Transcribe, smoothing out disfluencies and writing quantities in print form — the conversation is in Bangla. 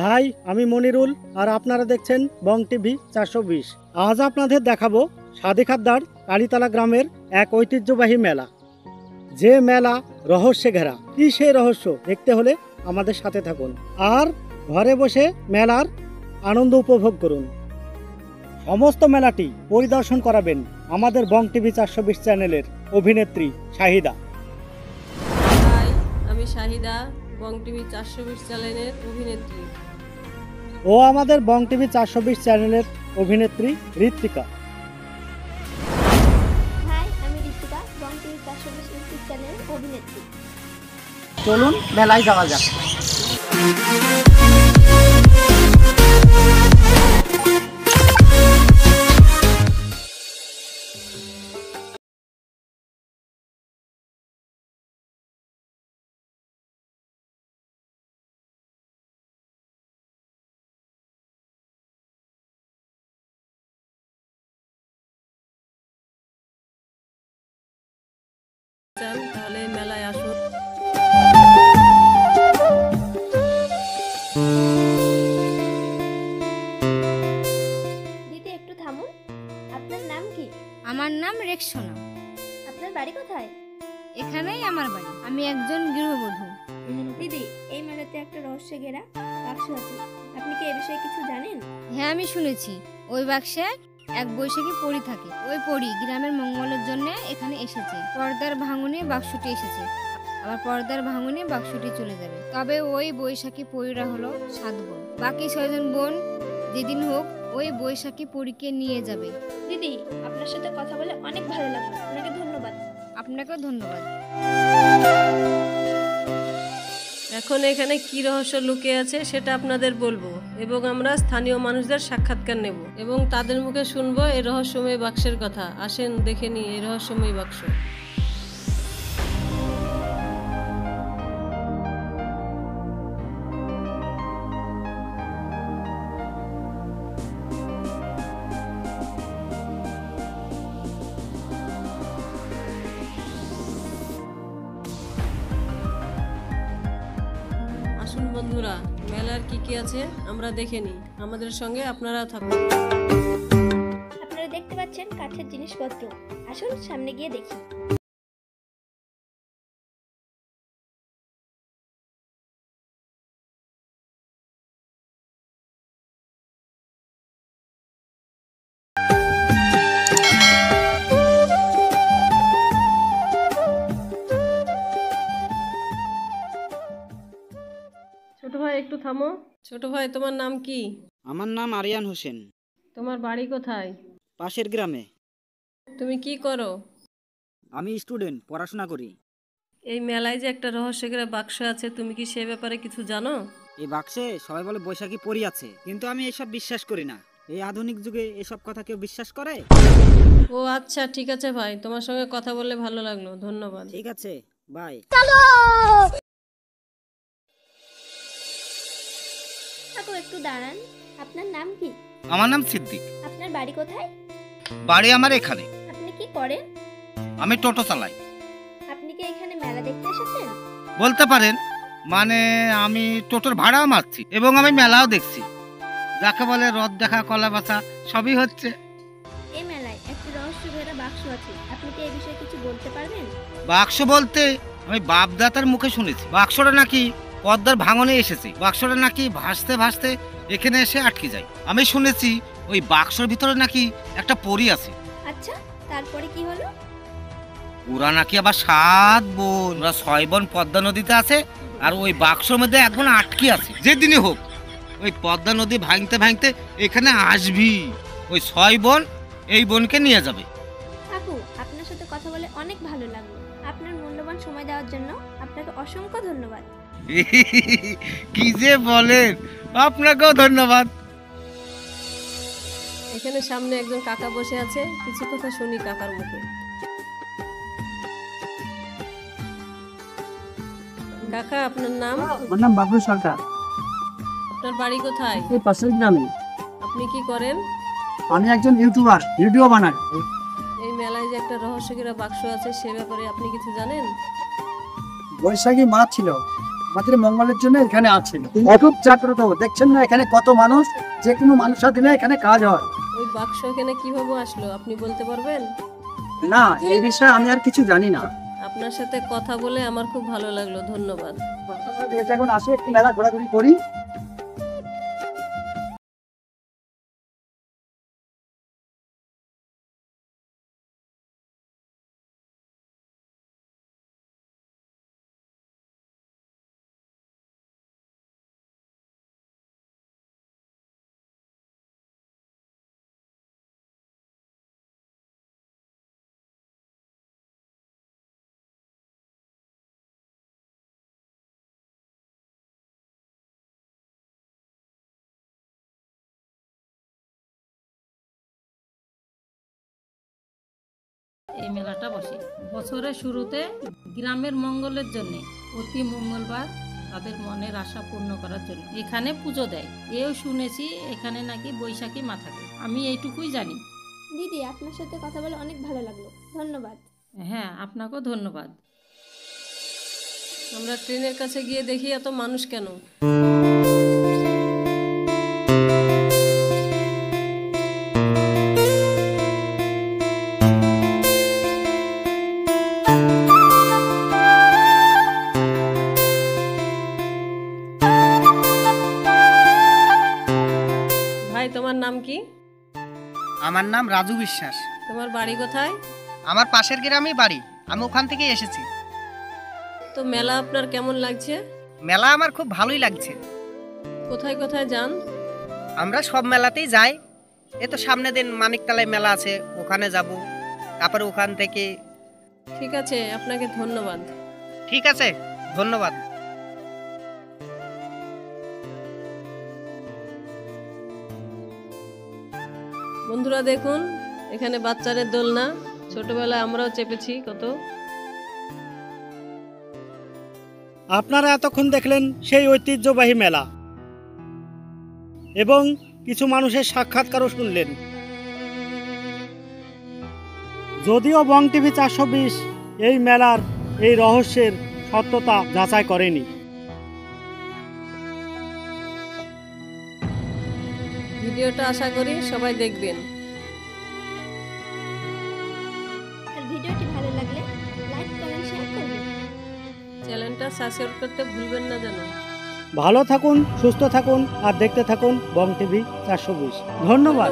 হাই, আমি মনিরুল আর আপনারা দেখছেন বং টিভি 420। আজ আপনাদের দেখাবো সাদিখাদ্দার কালীতলা গ্রামের এক ঐতিহ্যবাহী মেলা। যে মেলা রহস্যে ঘেরা। কি সেই রহস্য দেখতে হলে আমাদের সাথে থাকুন আর ঘরে বসে মেলার আনন্দ উপভোগ করুন। সমস্ত মেলাটি পরিদর্শন করাবেন আমাদের বং টিভি 420 চ্যানেলের অভিনেত্রী শাহিদা। হাই, আমি শাহিদা, বং টিভি 420 চ্যানেলের অভিনেত্রী। ও আমাদের বং টিভি 420 চ্যানেলের অভিনেত্রী ঋত্বিকা। হাই, আমি ঋত্বিকা, বং টিভি 420 ইউটিউব চ্যানেলের অভিনেত্রী। চলুন মেলায় যাওয়া যাক। চান তাহলে মেলায় আসুন। দিদি একটু থামুন। আপনার নাম কি? আমার নাম রেক্সোনা। আপনার বাড়ি কোথায়? এখানেই আমার বাড়ি। আমি একজন গৃহবধূ। দিদি, এই মেলাতে একটা রহস্য ঘেরা বাক্স আছে, আপনি কি এই বিষয়ে কিছু জানেন? হ্যাঁ, আমি শুনেছি ওই বাক্সে এক বৈশাখী পরী থাকে। ওই পরী গ্রামের মঙ্গলের জন্য এখানে এসেছে। পর্দার ভাঙনে বাক্সটি এসেছে, আবার পর্দার ভাঙনে বাক্সটি চলে যাবে। তবে ওই বৈশাখী পরীরা হলো 7 বোন। বাকি 6 জন বোন যেদিন হোক ওই বৈশাখী পরীকে নিয়ে যাবে। দিদি, আপনার সাথে কথা বলে অনেক ভালো লাগলো, আপনাকে ধন্যবাদ। আপনাকেও ধন্যবাদ। এখন এখানে কি রহস্য লুকিয়ে আছে সেটা আপনাদের বলবো এবং আমরা স্থানীয় মানুষদের সাক্ষাৎকার নেব এবং তাদের মুখে শুনবো এই রহস্যময় বাক্সের কথা। আসেন দেখে নিই এই রহস্যময় বাক্স। আসুন বন্ধুরা, মেলার কি কি আছে আমরা দেখে নিই। আমাদের সঙ্গে আপনারা থাকুন। আপনারা দেখতে পাচ্ছেন কাঠের জিনিসপত্র। আসুন সামনে গিয়ে দেখি। ছোট ভাই একটু থামো। ছোট ভাই, তোমার নাম কি? আমার নাম আরিয়ান হোসেন। তোমার বাড়ি কোথায়? পাশের গ্রামে। তুমি কি করো? আমি স্টুডেন্ট, পড়াশোনা করি। এই মেলায় যে একটা রহস্যের বাক্স আছে, তুমি কি সে ব্যাপারে কিছু জানো? এই বাক্সে সবাই বলে বৈশাখী পরী আছে, কিন্তু আমি এসব বিশ্বাস করি না। এই আধুনিক যুগে এসব কথা কেউ বিশ্বাস করে? ও আচ্ছা, ঠিক আছে ভাই, তোমার সঙ্গে কথা বললে ভালো লাগলো, ধন্যবাদ। ঠিক আছে, বাই। কাকু একটু দাঁড়ান। আপনার নাম কি? আমার নাম সিদ্দিক। আপনার বাড়ি কোথায়? বাড়ি আমার এখানে। আপনি কি করেন? আমি টোটো চালাই। আপনি কি এখানে মেলা দেখতে এসেছেন? বলতে পারেন, মানে আমি টোটোর ভাড়াও মারছি এবং আমি মেলাও দেখছি। যাকে বলে রথ দেখা, কলা বাছা সবই হচ্ছে। এই মেলায় একটি রহস্য ঘেরা বাক্স আছে, আপনি কি এই বিষয়ে কিছু বলতে পারবেন? বাক্স বলতে আমি বাপদাতার মুখে শুনেছি বাক্সটা নাকি পদ্মার ভাঙনে এসেছে। বাক্সটা নাকি ভাসতে ভাসতে এখানে এসে আটকে যায়। আমি শুনেছি ওই বাক্সর ভিতরে নাকি একটা পরী আছে। আচ্ছা, তারপরে কি হলো? ওরা নাকি আবার 7 বোন, ওরা 6 বোন পদ্মা নদীতে আছে আর ওই বাক্সর মধ্যে একজন আটকে আছে। যেদিনই হোক ওই পদ্মা নদী ভাঙতে ভাঙতে এখানে আসবি, ওই 6 বোন এই বোনকে নিয়ে যাবে। কাকু, আপনার সাথে কথা বলে অনেক ভালো লাগলো। আপনার মূল্যবান সময় দেওয়ার জন্য আপনাকে অসংখ্য ধন্যবাদ। কি যে বলেন, আপনাকেও ধন্যবাদ। এখানে সামনে একজন কাকা বসে আছে, কিছু কথা শুনি কাকার মুখে। কাকা, আপনার নাম? আমার নাম বাবু সরকার। আপনার বাড়ি কোথায়? এই পাশের গ্রামে। আপনি কি করেন? আমি একজন ইউটিউবার, ভিডিও বানাই। এই মেলায় যে একটা রহস্যের বাক্স আছে সে ব্যাপারে আপনি কিছু জানেন? বৈশাখী মাছ ছিল, আমাদের মঙ্গলের জন্য এখানে আছে। খুব জাগ্রত, দেখছেন না এখানে কত মানুষ, যে কোনো মানুষের দিনে এখানে কাজ হয়। ওই বাক্স এখানে কিভাবে আসলো আপনি বলতে পারবেন? না, এই বিষয়ে আমি আর কিছু জানি না। আপনার সাথে কথা বলে আমার খুব ভালো লাগলো, ধন্যবাদ। এখন আসে একটু মেলা ঘোরাঘুরি করি। এই মেলাটা বসে বছরের শুরুতে গ্রামের মঙ্গলের জন্য, প্রতি মঙ্গলবার তাদের মনের আশা পূর্ণ করার জন্য এখানে পুজো দেয়। এও শুনেছি এখানে নাকি বৈশাখী মা থাকে, আমি এইটুকুই জানি। দিদি, আপনার সাথে কথা বলে অনেক ভালো লাগলো, ধন্যবাদ। হ্যাঁ, আপনাকেও ধন্যবাদ। আমরা ট্রেনের কাছে গিয়ে দেখি এত মানুষ কেন। ভাই, তোমার নাম কি? আমার নাম রাজু বিশ্বাস। তোমার বাড়ি কোথায়? আমার পাশের গ্রামেই বাড়ি, আমি ওখান থেকেই এসেছি। তো মেলা আপনার কেমন লাগছে? মেলা আমার খুব ভালোই লাগছে। কোথায় কোথায় যান? আমরা সব মেলাতেই যাই। এ তো সামনে দিন মানিকতলায় মেলা আছে, ওখানে যাব। তারপরে ওখান থেকে। ঠিক আছে, আপনাকে ধন্যবাদ। ঠিক আছে, ধন্যবাদ। বন্ধুরা দেখুন, এখানে বাচ্চাদের দোলনা, ছোটবেলায় আমরাও চেপেছি কত। আপনারা এতক্ষণ দেখলেন সেই ঐতিহ্যবাহী মেলা এবং কিছু মানুষের সাক্ষাৎকারও শুনলেন। যদিও বং টিভি 420 এই মেলার এই রহস্যের সত্যতা যাচাই করেনি। ভিডিওটা আশা করি সবাই দেখবেন। আর ভিডিওটি ভালো লাগলে লাইক, কমেন্ট, শেয়ার করবেন। চ্যানেলটা সাবস্ক্রাইব করতে ভুলবেন না যেন। ভালো থাকুন, সুস্থ থাকুন আর দেখতে থাকুন বং টিভি 420। ধন্যবাদ।